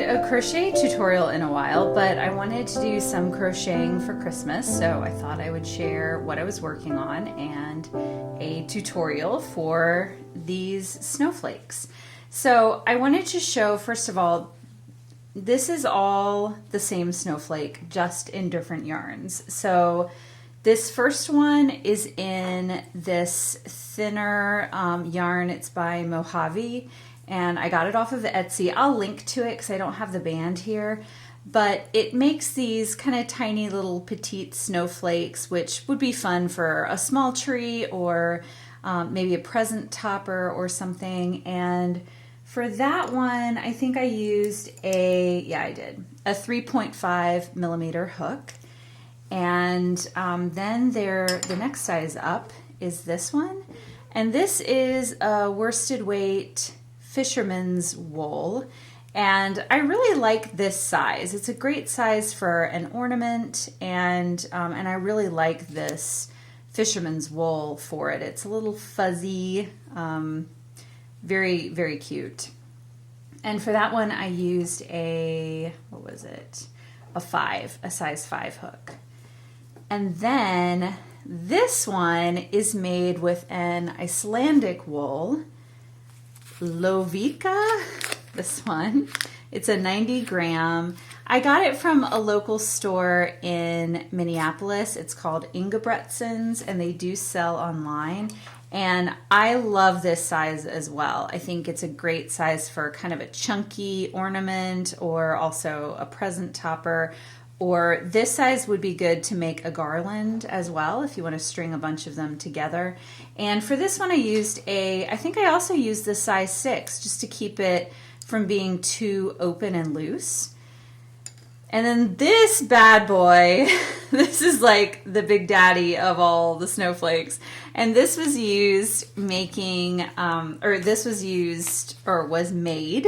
a crochet tutorial in a while, but I wanted to do some crocheting for Christmas, so I thought I would share what I was working on and a tutorial for these snowflakes. So I wanted to show, first of all, this is all the same snowflake, just in different yarns. So this first one is in this thinner yarn. It's by Mojave, and I got it off of Etsy. I'll link to it because I don't have the band here, but it makes these kind of tiny little petite snowflakes, which would be fun for a small tree or maybe a present topper or something. And for that one, I think I used a 3.5 millimeter hook. And then the next size up is this one. And this is a worsted weight fisherman's wool. And I really like this size. It's a great size for an ornament, and I really like this fisherman's wool for it. It's a little fuzzy, very, very cute. And for that one, I used a size 5 hook. And then this one is made with an Icelandic wool, Lovíka, this one. It's a 90 gram. I got it from a local store in Minneapolis. It's called Ingebrigtsen's, and they do sell online. And I love this size as well. I think it's a great size for kind of a chunky ornament or also a present topper. Or this size would be good to make a garland as well if you want to string a bunch of them together. And for this one I think I also used the size 6 just to keep it from being too open and loose. And then this bad boy, this is like the big daddy of all the snowflakes. And this was used was made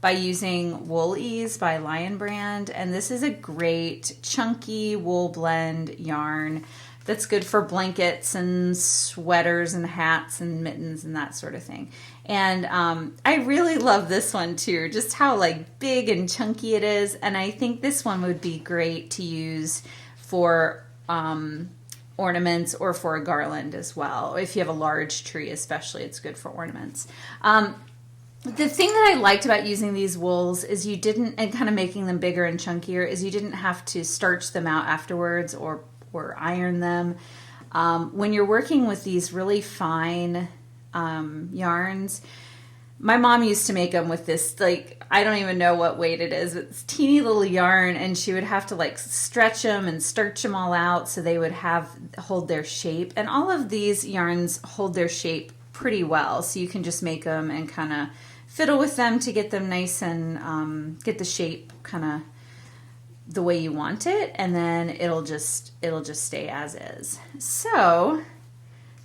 by using Wool Ease by Lion Brand. And this is a great chunky wool blend yarn that's good for blankets and sweaters and hats and mittens and that sort of thing. And I really love this one too, just how like big and chunky it is. And I think this one would be great to use for ornaments or for a garland as well. If you have a large tree especially, it's good for ornaments. The thing that I liked about using these wools is and kind of making them bigger and chunkier, is you didn't have to starch them out afterwards or iron them. When you're working with these really fine yarns, my mom used to make them with this, like, I don't even know what weight it is, it's teeny little yarn, and she would have to like stretch them and starch them all out so they would hold their shape. And all of these yarns hold their shape pretty well, so you can just make them and kind of fiddle with them to get them nice and get the shape kind of the way you want it, and then it'll just stay as is. So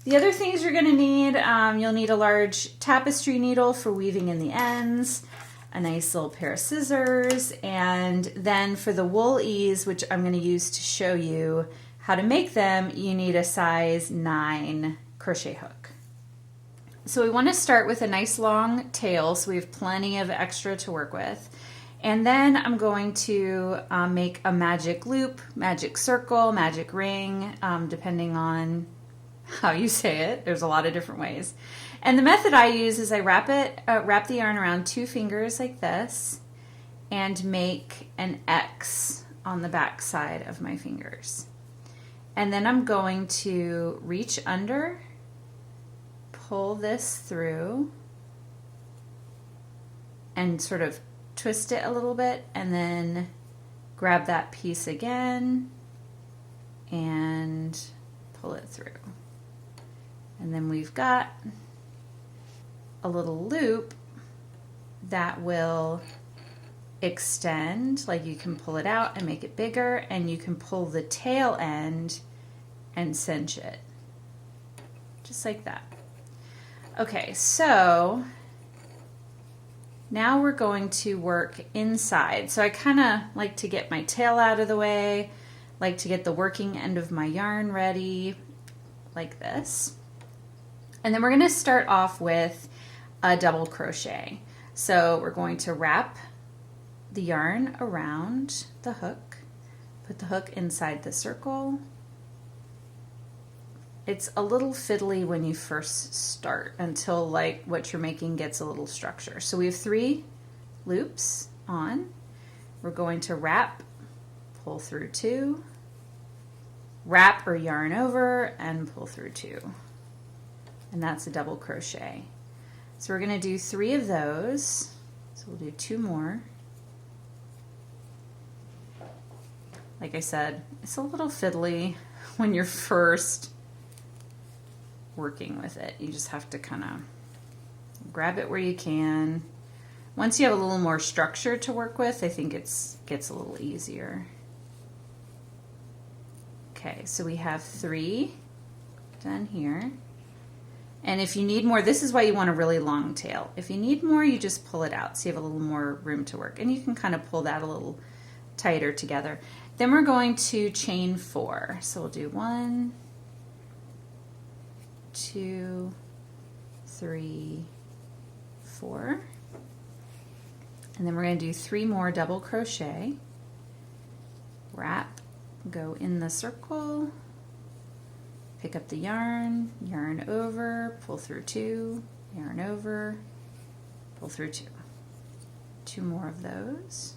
the other things you're going to need, you'll need a large tapestry needle for weaving in the ends, a nice little pair of scissors, and then for the Wool Ease, which I'm going to use to show you how to make them, you need a size 9 crochet hook. So we want to start with a nice long tail, so we have plenty of extra to work with. And then I'm going to make a magic loop, magic circle, magic ring, depending on how you say it. There's a lot of different ways. And the method I use is I wrap the yarn around 2 fingers like this and make an X on the back side of my fingers. And then I'm going to reach under, pull this through, and sort of twist it a little bit, and then grab that piece again and pull it through. And then we've got a little loop that will extend, like you can pull it out and make it bigger, and you can pull the tail end and cinch it, just like that. Okay, so now we're going to work inside. So I kind of like to get my tail out of the way, like to get the working end of my yarn ready, like this. And then we're going to start off with a double crochet. So we're going to wrap the yarn around the hook, put the hook inside the circle. It's a little fiddly when you first start until like what you're making gets a little structure. So we have 3 loops on. We're going to wrap, pull through 2, wrap or yarn over, and pull through 2. And that's a double crochet. So we're going to do 3 of those. So we'll do 2 more. Like I said, it's a little fiddly when you're first working with it. You just have to kind of grab it where you can. Once you have a little more structure to work with, I think it gets a little easier. Okay, so we have 3 done here. And if you need more, this is why you want a really long tail. If you need more, you just pull it out so you have a little more room to work. And you can kind of pull that a little tighter together. Then we're going to chain 4. So we'll do 1, 2, 3, 4. And then we're going to do 3 more double crochet. Wrap, go in the circle, pick up the yarn, yarn over, pull through 2, yarn over, pull through 2. 2 more of those.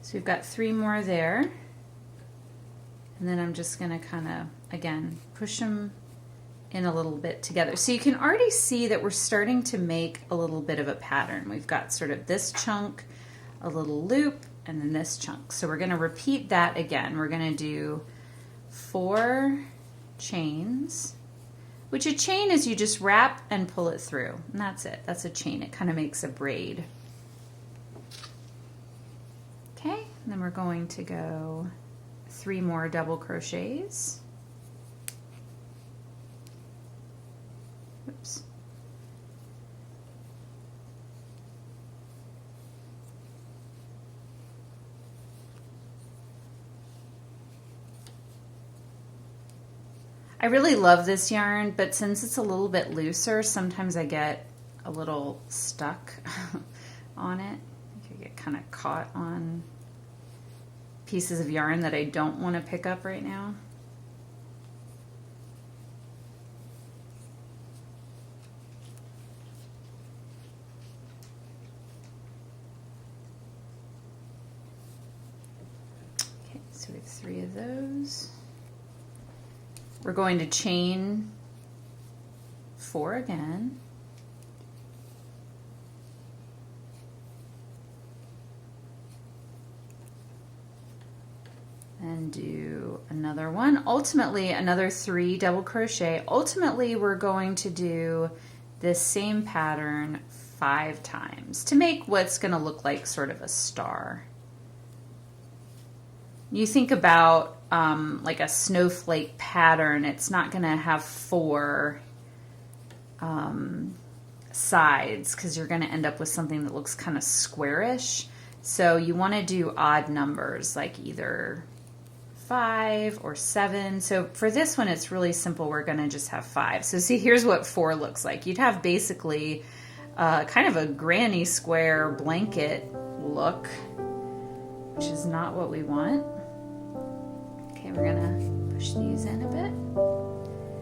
So we've got 3 more there, and then I'm just going to kind of, again, push them in a little bit together. So you can already see that we're starting to make a little bit of a pattern. We've got sort of this chunk, a little loop, and then this chunk. So we're going to repeat that again. We're going to do 4 chains, which a chain is you just wrap and pull it through, and that's it. That's a chain. It kind of makes a braid. Okay, and then we're going to go 3 more double crochets. Oops. I really love this yarn, but since it's a little bit looser, sometimes I get a little stuck on it. I get kind of caught on pieces of yarn that I don't want to pick up right now. Okay, so we have 3 of those. We're going to chain 4 again. And do another one. Ultimately, another 3 double crochet. Ultimately, we're going to do this same pattern 5 times to make what's going to look like sort of a star. You think about like a snowflake pattern, it's not going to have 4 sides because you're going to end up with something that looks kind of squarish. So you want to do odd numbers, like either 5 or 7. So for this one, it's really simple. We're going to just have 5. So see, here's what 4 looks like. You'd have basically kind of a granny square blanket look, which is not what we want. Okay, we're going to push these in a bit.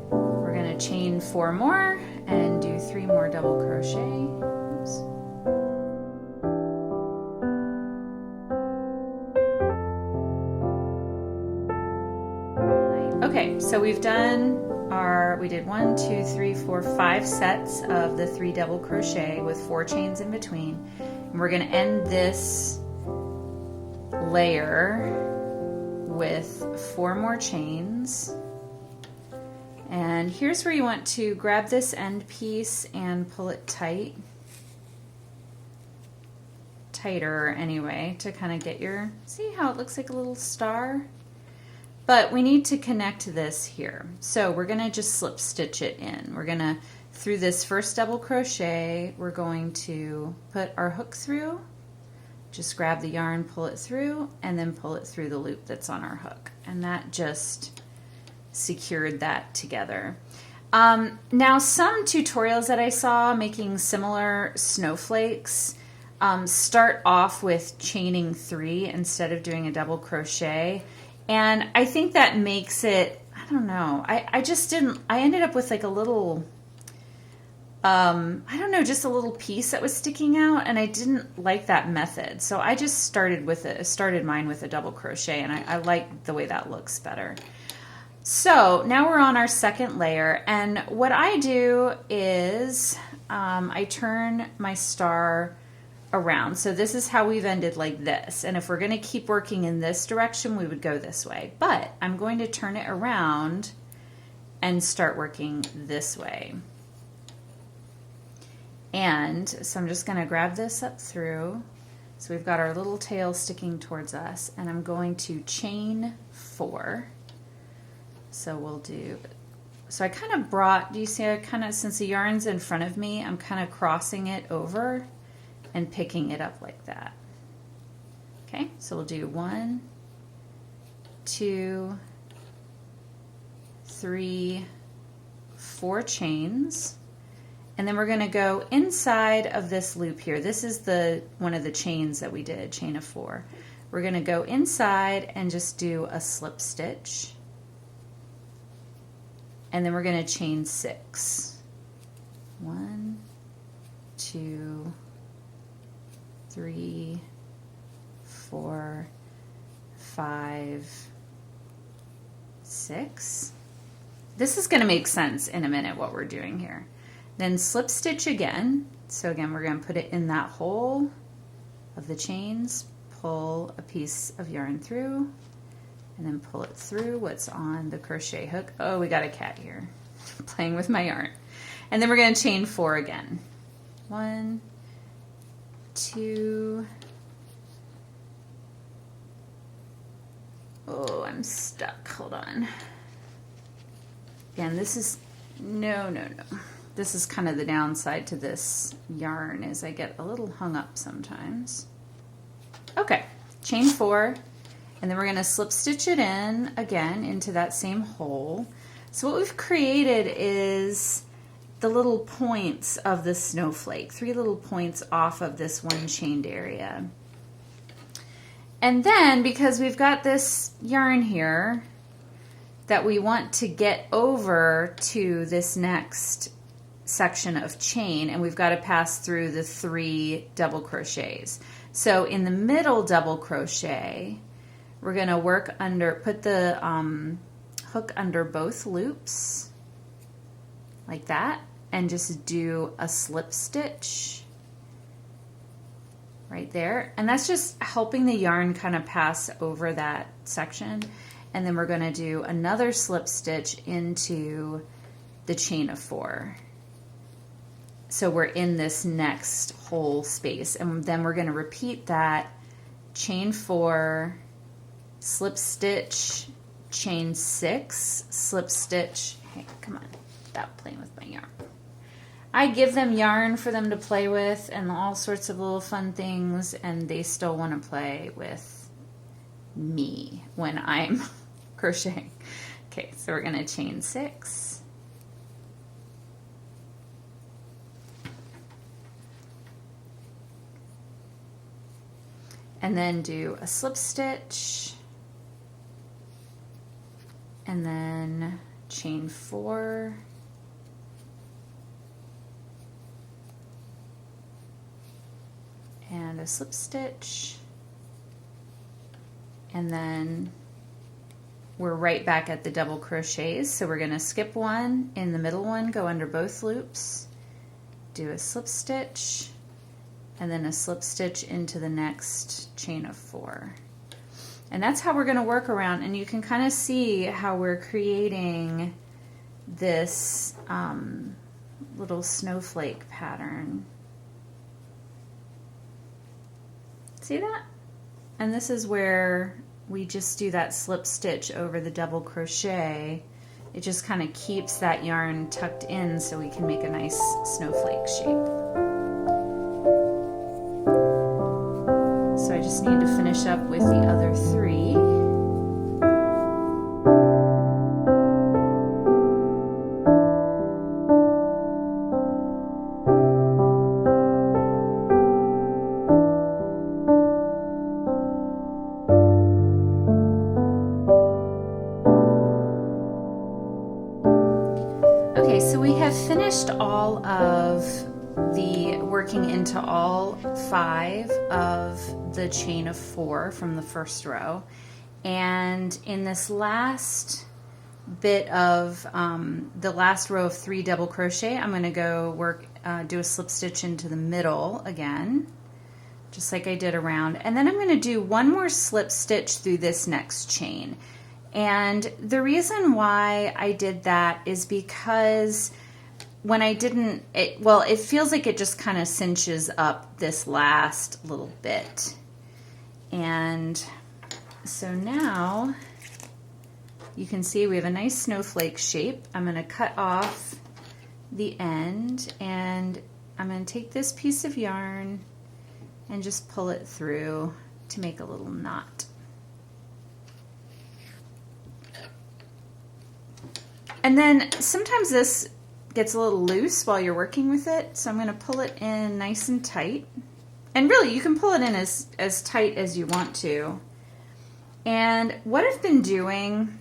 We're going to chain 4 more and do 3 more double crochet. Oops. Okay, so we've done we did 1, 2, 3, 4, 5 sets of the 3 double crochet with 4 chains in between. And we're going to end this layer with 4 more chains. And here's where you want to grab this end piece and pull it tighter anyway, to kind of get your, see how it looks like a little star? but we need to connect this here. So we're gonna just slip stitch it in. We're gonna, through this first double crochet, we're going to put our hook through, just grab the yarn, pull it through, and then pull it through the loop that's on our hook. And that just secured that together. Now some tutorials that I saw making similar snowflakes start off with chaining 3 instead of doing a double crochet. And I think that makes it, I don't know, I just didn't, I ended up with like a little, I don't know, just a little piece that was sticking out, and I didn't like that method. So I just started mine with a double crochet, and I like the way that looks better. So now we're on our second layer, and what I do is I turn my star around. So this is how we've ended, like this. And if we're going to keep working in this direction, we would go this way. But I'm going to turn it around and start working this way. And so I'm just going to grab this up through. So we've got our little tail sticking towards us, and I'm going to chain 4. So we'll do, so I kind of brought, do you see, I kind of, since the yarn's in front of me, I'm kind of crossing it over and picking it up like that. Okay, so we'll do 1, 2, 3, 4 chains, and then we're going to go inside of this loop here. This is the one of the chains that we did, chain of 4. We're going to go inside and just do a slip stitch, and then we're going to chain 6. 1, 2, 3, 4, 5, 6. This is going to make sense in a minute what we're doing here. Then slip stitch again. So again, we're going to put it in that hole of the chains, pull a piece of yarn through, and then pull it through what's on the crochet hook. Oh, we got a cat here playing with my yarn. And then we're going to chain 4 again. 1, 2, oh, I'm stuck, hold on. Again, this is, no. This is kind of the downside to this yarn, is I get a little hung up sometimes. Okay, chain 4, and then we're gonna slip stitch it in again into that same hole. So what we've created is the little points of the snowflake, 3 little points off of this one chained area. And then, because we've got this yarn here that we want to get over to this next section of chain, and we've got to pass through the 3 double crochets. So in the middle double crochet, we're going to work under, put the hook under both loops like that, and just do a slip stitch right there. And that's just helping the yarn kind of pass over that section. And then we're going to do another slip stitch into the chain of 4. So we're in this next whole space, and then we're going to repeat that, chain 4, slip stitch, chain 6, slip stitch. Hey, come on, stop playing with my yarn. I give them yarn for them to play with and all sorts of little fun things, and they still want to play with me when I'm crocheting. Okay, so we're going to chain 6. And then do a slip stitch, and then chain 4, and a slip stitch, and then we're right back at the double crochets. So we're going to skip one in the middle one, go under both loops, do a slip stitch, and then a slip stitch into the next chain of 4. And that's how we're going to work around, and you can kind of see how we're creating this little snowflake pattern. See that? And this is where we just do that slip stitch over the double crochet, it just kind of keeps that yarn tucked in so we can make a nice snowflake shape. So I just need to finish up with the other 3. Okay, so we have finished all of the working into all 5 of the chain of 4 from the first row, and in this last bit of the last row of 3 double crochet, I'm going to go work do a slip stitch into the middle again, just like I did around, and then I'm going to do one more slip stitch through this next chain. And the reason why I did that is because when I didn't, it feels like it just kind of cinches up this last little bit. And so now you can see we have a nice snowflake shape. I'm going to cut off the end, and I'm going to take this piece of yarn and just pull it through to make a little knot. And then sometimes this gets a little loose while you're working with it, so I'm going to pull it in nice and tight. And really, you can pull it in as tight as you want to. And what I've been doing,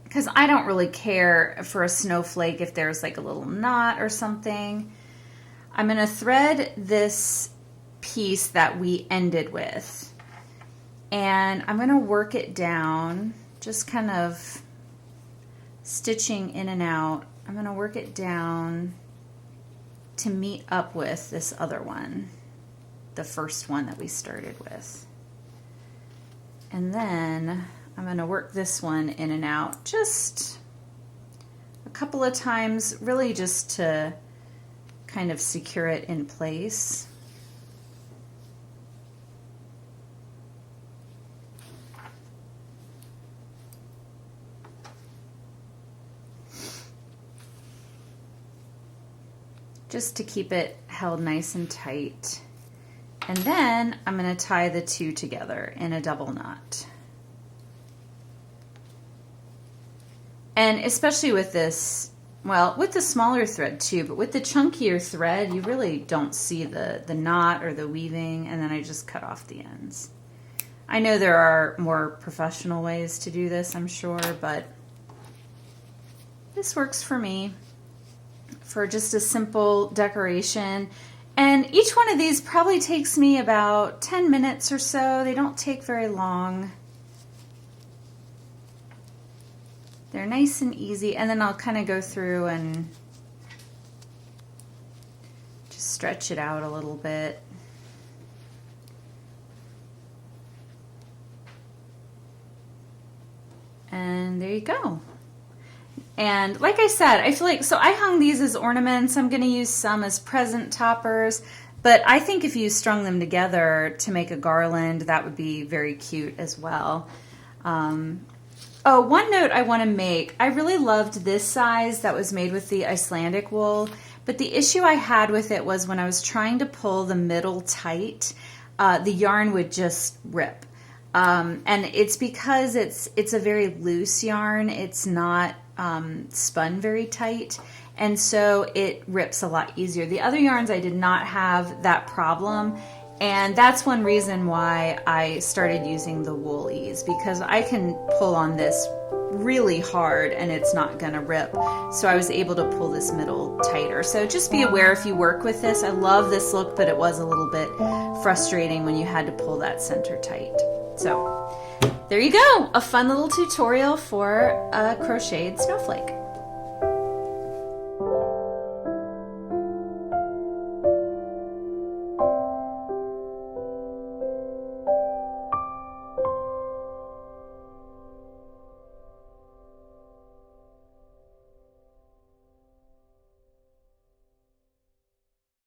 because I don't really care for a snowflake if there's like a little knot or something, I'm going to thread this piece that we ended with. And I'm going to work it down, just kind of stitching in and out. I'm going to work it down to meet up with this other one, the first one that we started with. And then I'm going to work this one in and out just a couple of times, really just to kind of secure it in place. Just to keep it held nice and tight. And then I'm going to tie the 2 together in a double knot. And especially with this, well, with the smaller thread too, but with the chunkier thread, you really don't see the knot or the weaving, and then I just cut off the ends. I know there are more professional ways to do this, I'm sure, but this works for me for just a simple decoration. And each one of these probably takes me about 10 minutes or so. They don't take very long. They're nice and easy, and then I'll kind of go through and just stretch it out a little bit. And there you go. And like I said, I feel like, so I hung these as ornaments. I'm going to use some as present toppers, but I think if you strung them together to make a garland, that would be very cute as well. Oh, one note I want to make, I really loved this size that was made with the Icelandic wool, but the issue I had with it was when I was trying to pull the middle tight, the yarn would just rip. And it's because it's a very loose yarn. It's not spun very tight, and so it rips a lot easier. The other yarns I did not have that problem, and that's one reason why I started using the woolies, because I can pull on this really hard and it's not gonna rip. So I was able to pull this middle tighter. So just be aware if you work with this. I love this look, but it was a little bit frustrating when you had to pull that center tight. So there you go, a fun little tutorial for a crocheted snowflake.